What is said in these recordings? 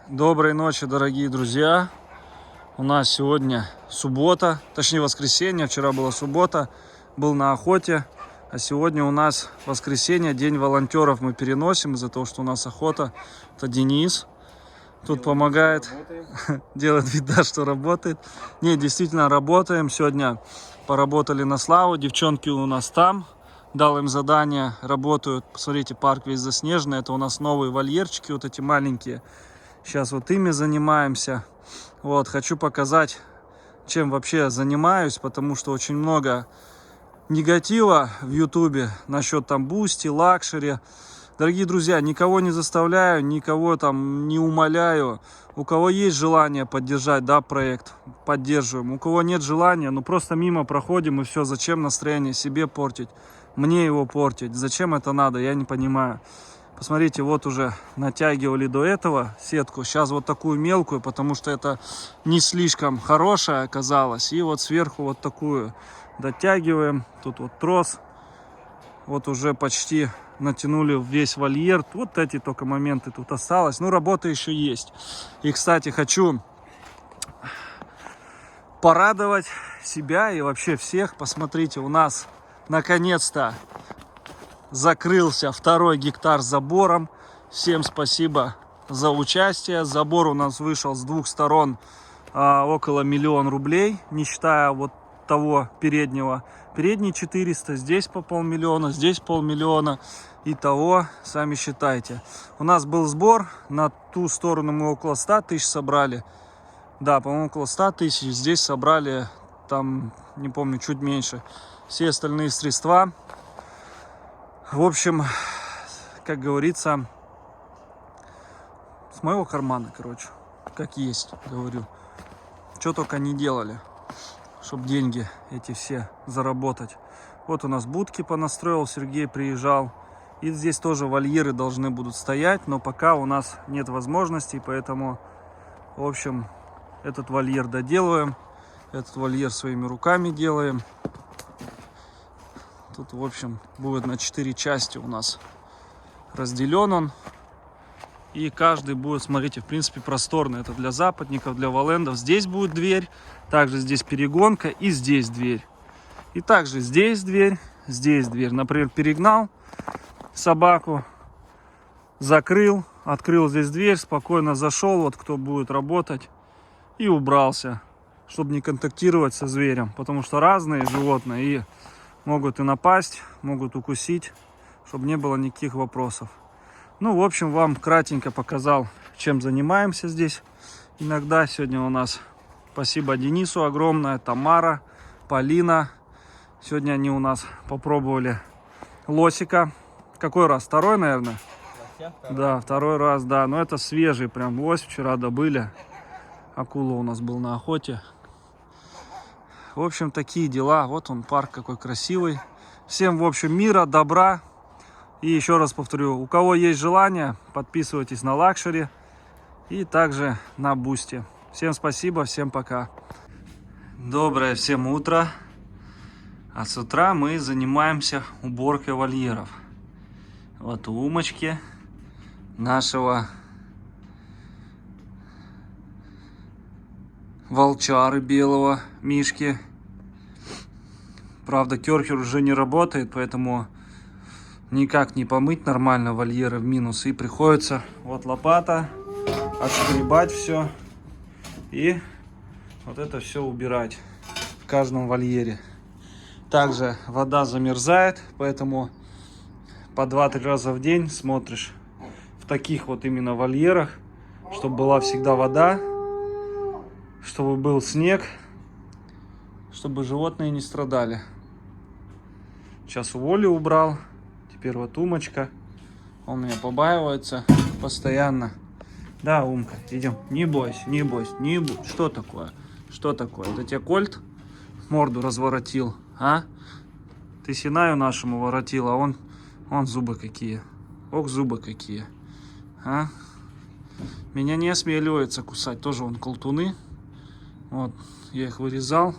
Доброй ночи, дорогие друзья. У нас сегодня суббота, точнее воскресенье. Вчера была суббота, был на охоте. А сегодня у нас воскресенье, день волонтеров мы переносим из-за того, что у нас охота. Это Денис тут помогает, делает вид, да, что работает. Не, действительно работаем. Сегодня поработали на славу. Девчонки у нас там. Дал им задание, работают. Посмотрите, парк весь заснеженный. Это у нас новые вольерчики, вот эти маленькие. Сейчас вот ими занимаемся. Вот, хочу показать, чем вообще занимаюсь, потому что очень много негатива в ютубе насчет там бусти, лакшери. Дорогие друзья, никого не заставляю, никого там не умоляю. У кого есть желание поддержать, да, проект, поддерживаем. У кого нет желания, ну просто мимо проходим и все. Зачем настроение себе портить? Мне его портить. Зачем это надо? Я не понимаю. Посмотрите, вот уже натягивали до этого сетку. Сейчас вот такую мелкую, потому что это не слишком хорошая оказалась. И вот сверху вот такую дотягиваем. Тут вот трос. Вот уже почти натянули весь вольер. Вот эти только моменты тут осталось. Ну, работа еще есть. И, кстати, хочу порадовать себя и вообще всех. Посмотрите, у нас наконец-то закрылся 2-й гектар забором. Всем спасибо за участие. Забор у нас вышел с двух сторон около 1 000 000 рублей, не считая вот того переднего. Передний 400, здесь по 500 000, здесь 500 000. Итого, сами считайте. У нас был сбор, на ту сторону мы около 100 тысяч собрали. Да, по-моему, около 100 тысяч. Здесь собрали, там, не помню, чуть меньше. Все остальные средства. В общем, как говорится, с моего кармана, короче, как есть, говорю. Что только не делали, чтобы деньги эти все заработать. Вот у нас будки понастроил, Сергей приезжал. И здесь тоже вольеры должны будут стоять, но пока у нас нет возможностей, поэтому, в общем, этот вольер доделываем. Этот вольер своими руками делаем. Тут, в общем, будет на 4 части у нас разделен он. И каждый будет, смотрите, в принципе, просторный. Это для западников, для валендов. Здесь будет дверь. Также здесь перегонка и здесь дверь. И также здесь дверь, здесь дверь. Например, перегнал собаку, закрыл, открыл здесь дверь, спокойно зашел, вот кто будет работать, и убрался, чтобы не контактировать со зверем. Потому что разные животные и могут и напасть, могут укусить, чтобы не было никаких вопросов. Ну, в общем, вам кратенько показал, чем занимаемся здесь. Иногда сегодня у нас, спасибо Денису огромное, Тамара, Полина. Сегодня они у нас попробовали лосика. Какой раз? 2-й, наверное? Да, 2-й раз, да. Но это свежий прям лось, вчера добыли. Акула у нас был на охоте. В общем, такие дела. Вот он, парк какой красивый. Всем, в общем, мира, добра. И еще раз повторю, у кого есть желание, подписывайтесь на лакшери и также на бусти. Всем спасибо, всем пока. Доброе всем утро. А с утра мы занимаемся уборкой вольеров. Вот умочки нашего волчары белого, Мишки. Правда, керхер уже не работает, поэтому никак не помыть нормально вольеры в минус. И приходится вот лопата, отшкребать все. И вот это все убирать в каждом вольере. Также вода замерзает, поэтому по 2-3 раза в день смотришь в таких вот именно вольерах, чтобы была всегда вода, чтобы был снег, чтобы животные не страдали. Сейчас Воли убрал, теперь вот Умочка, он меня побаивается постоянно. Да, Умка, идем, не бойся, не бойся, не бойся. Что такое? Что такое? Это тебе Кольт морду разворотил, а? Ты Синаю нашему воротил, а он зубы какие. Ох, зубы какие. А? Меня не осмеливается кусать. Тоже вон колтуны. Вот, я их вырезал.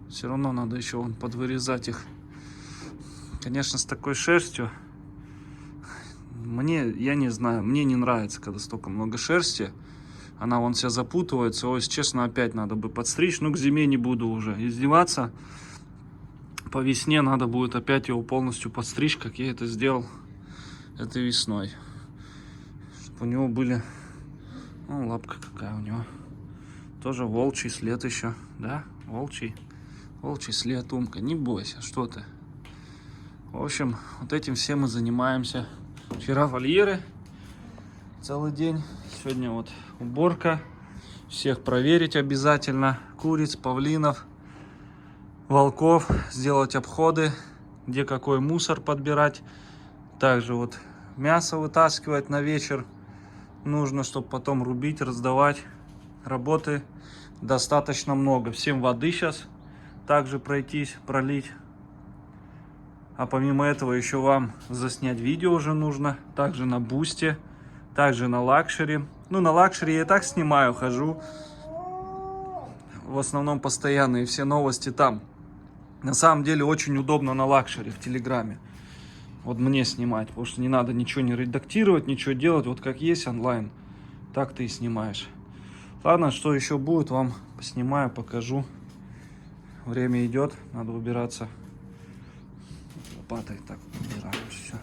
Все равно надо еще вон подвырезать их. Конечно, с такой шерстью. Я не знаю, мне не нравится, когда столько много шерсти. Она вон вся запутывается. Ой, честно, опять надо бы подстричь. Ну, к зиме не буду уже издеваться. По весне надо будет опять его полностью подстричь, как я это сделал этой весной. Чтобы у него были... Ну, лапка какая у него. Тоже волчий след еще, да? Волчий след, Умка. Не бойся, что ты. В общем, вот этим всем мы занимаемся. Вчера вольеры целый день. Сегодня вот уборка. Всех проверить обязательно. Куриц, павлинов, волков. Сделать обходы, где какой мусор подбирать. Также вот мясо вытаскивать на вечер. Нужно, чтобы потом рубить, раздавать. Работы достаточно много. Всем воды сейчас также пройтись, пролить. А помимо этого еще вам заснять видео уже нужно. Также на Бусте, также на Лакшери. Ну, на Лакшери я и так снимаю, хожу. В основном постоянные все новости там. На самом деле очень удобно на Лакшери в Телеграме. Вот мне снимать, потому что не надо ничего не редактировать, ничего делать. Вот как есть онлайн, так ты и снимаешь. Ладно, что еще будет, вам поснимаю, покажу. Время идет, надо убираться. Лопатой так убираем все.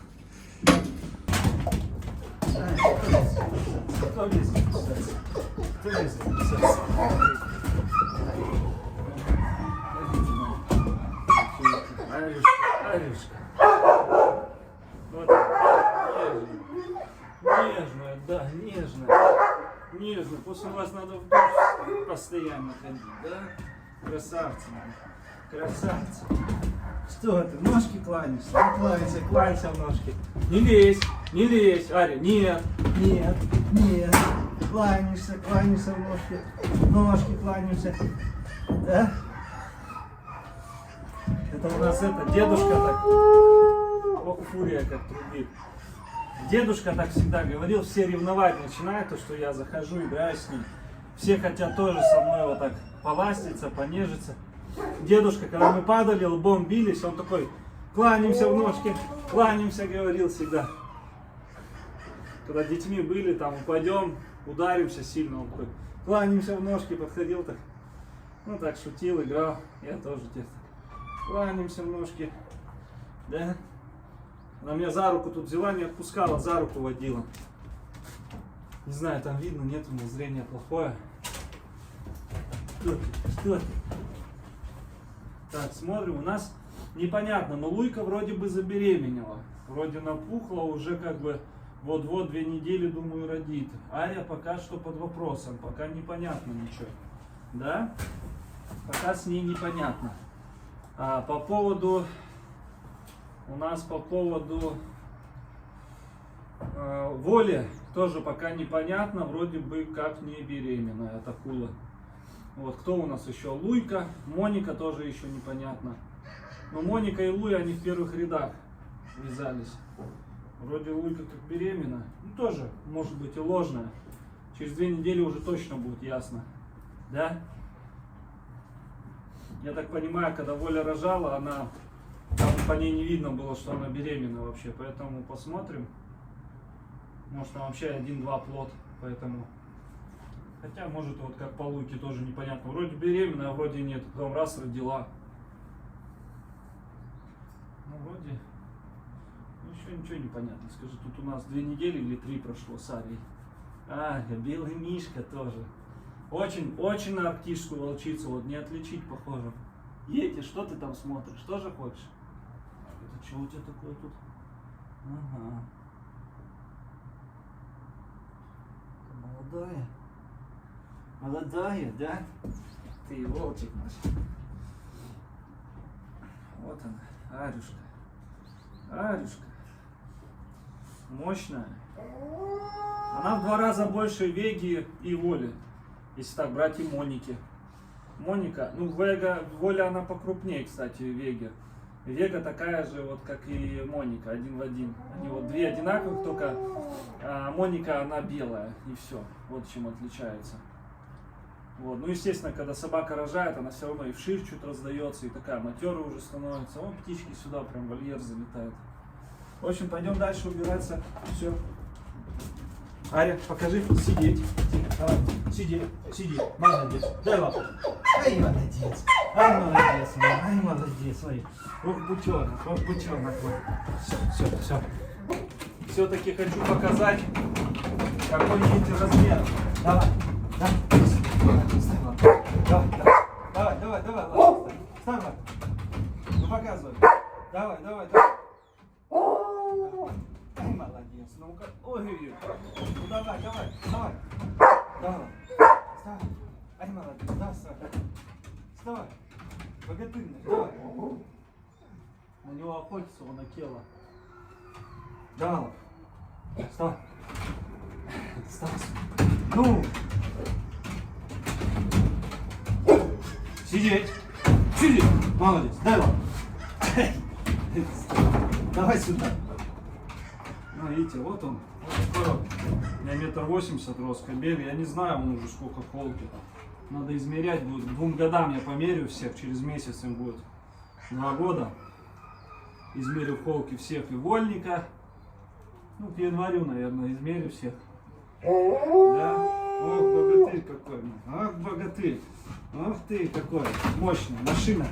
Арюшка. Вот. Нежная, да, нежная. Нежная. После вас надо в душ постоянно ходить, да? Красавцы. Красавцы. Что ты, ножки кланяешься? Не кланяйся в ножки. Не лезь, Аря, нет. Кланяешься в ножки. Ножки кланяешься. Да? Это у нас дедушка так, ох, фурия как трубит. Дедушка так всегда говорил, все ревновать начинают, то, что я захожу, играю с ним. Все хотят тоже со мной вот так поластиться, понежиться. Дедушка, когда мы падали, лбом бились, он такой, кланяемся в ножки, кланяемся, говорил всегда. Когда детьми были, там упадем, ударимся сильно, он такой, кланяемся в ножки, подходил так, ну так шутил, играл, я тоже где-то. Кланяемся в ножки, да? Она меня за руку тут взяла, не отпускала, за руку водила. Не знаю, там видно, нет, у меня зрение плохое. Что ты? Так, смотрим, у нас непонятно, но Луйка вроде бы забеременела. Вроде напухла, уже как бы вот-вот 2 недели, думаю, родит. Ария пока что под вопросом, пока непонятно ничего. Да? Пока с ней непонятно. А по поводу... У нас по поводу Воли тоже пока непонятно, вроде бы как не беременная эта акула. Вот, кто у нас еще? Луйка, Моника тоже еще непонятно. Но Моника и Луя, они в первых рядах вязались. Вроде Луйка как беременна, ну тоже может быть и ложная. Через 2 недели уже точно будет ясно, да? Я так понимаю, когда Воля рожала, она... Там по ней не видно было, что она беременна вообще, поэтому посмотрим. Может, там вообще 1-2 плод, поэтому... Хотя, может, вот как по Луйке тоже непонятно. Вроде беременна, а вроде нет. Потом раз родила. Ну, вроде... Ну, еще ничего не понятно. Скажи, тут у нас 2 недели или 3 прошло с Арией. Ага, белый мишка тоже. Очень на арктическую волчицу, вот не отличить, похоже. Ети, что ты там смотришь? Что же хочешь? Это что у тебя такое тут? Ага. Молодая. Молодая, да? Ты волчик наш. Вот она, Арюшка. Арюшка. Мощная. Она в 2 раза больше Веги и Воли. Если так брать и Моники. Моника, ну Воля она покрупнее, кстати, Веги. Вега такая же, вот как и Моника, 1 в 1. Они вот 2 одинаковых, только Моника она белая, и все. Вот чем отличается. Вот. Ну, естественно, когда собака рожает, она все равно и вширь чуть раздается, и такая матерая уже становится. Вон птички сюда, прям вольер залетают. В общем, пойдем дальше убираться. Все. Аря, покажи. Сидеть. Давай. Сиди. Сиди. Молодец. Дай лапу. Ай, молодец. Ай, молодец. Ай, молодец. Ой. Ох, бутенок. Ох, бутенок. Все. Все-таки хочу показать, какой есть размер. Давай. Давай. Вставай. Ну, показывай. Давай. Ай, молодец. Ну-ка. Ой. Ну, давай. Вставай. Ай, молодец. Да, вставай. Богатырь. Давай. На него охотится, он Акела. Давай. Вставай. Ну. Сидеть. Молодец. Дай лапу. Давай сюда. Ну, видите, вот он. Вот такой вот. У меня 1,80 м рост кобель. Я не знаю, он уже сколько холки. Надо измерять будет. К 2 годам я померю всех. Через месяц им будет 2 года. Измерю холки всех и вольника. Ну, к январю, наверное, измерю всех. Да? Ох, богатырь какой. Ах, богатырь. Ах ты какой. Мощный. Машина.